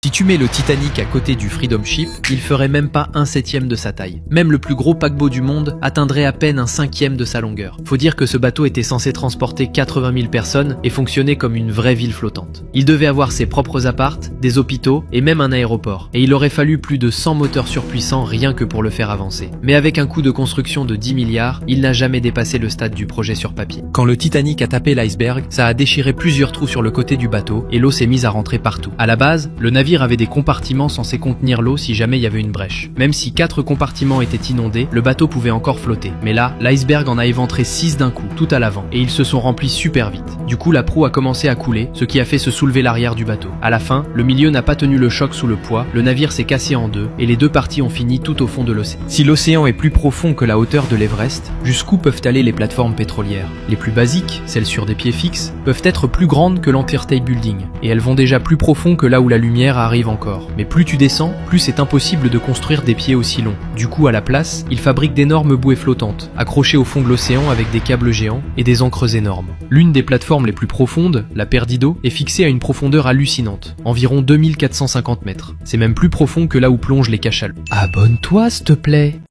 Si tu mets le Titanic à côté du Freedom Ship, il ferait même pas 1/7 de sa taille. Même le plus gros paquebot du monde atteindrait à peine 1/5 de sa longueur. Faut dire que ce bateau était censé transporter 80 000 personnes et fonctionner comme une vraie ville flottante. Il devait avoir ses propres appartes, des hôpitaux et même un aéroport. Et il aurait fallu plus de 100 moteurs surpuissants rien que pour le faire avancer. Mais avec un coût de construction de 10 milliards, il n'a jamais dépassé le stade du projet sur papier. Quand le Titanic a tapé l'iceberg, ça a déchiré plusieurs trous sur le côté du bateau et l'eau s'est mise à rentrer partout. À la base, le navire avait des compartiments censés contenir l'eau si jamais il y avait une brèche. Même si 4 compartiments étaient inondés, le bateau pouvait encore flotter. Mais là, l'iceberg en a éventré 6 d'un coup, tout à l'avant, et ils se sont remplis super vite. Du coup, la proue a commencé à couler, ce qui a fait se soulever l'arrière du bateau. À la fin, le milieu n'a pas tenu le choc sous le poids, le navire s'est cassé en deux, et les deux parties ont fini tout au fond de l'océan. Si l'océan est plus profond que la hauteur de l'Everest, jusqu'où peuvent aller les plateformes pétrolières? Les plus basiques, celles sur des pieds fixes, peuvent être plus grandes que l'Empire State Building, et elles vont déjà plus profond que là où la lumière arrive encore. Mais plus tu descends, plus c'est impossible de construire des pieds aussi longs. Du coup, à la place, ils fabriquent d'énormes bouées flottantes, accrochées au fond de l'océan avec des câbles géants et des ancres énormes. L'une des plateformes les plus profondes, la Perdido, est fixée à une profondeur hallucinante, environ 2450 mètres. C'est même plus profond que là où plongent les cachalots. Abonne-toi, s'il te plaît!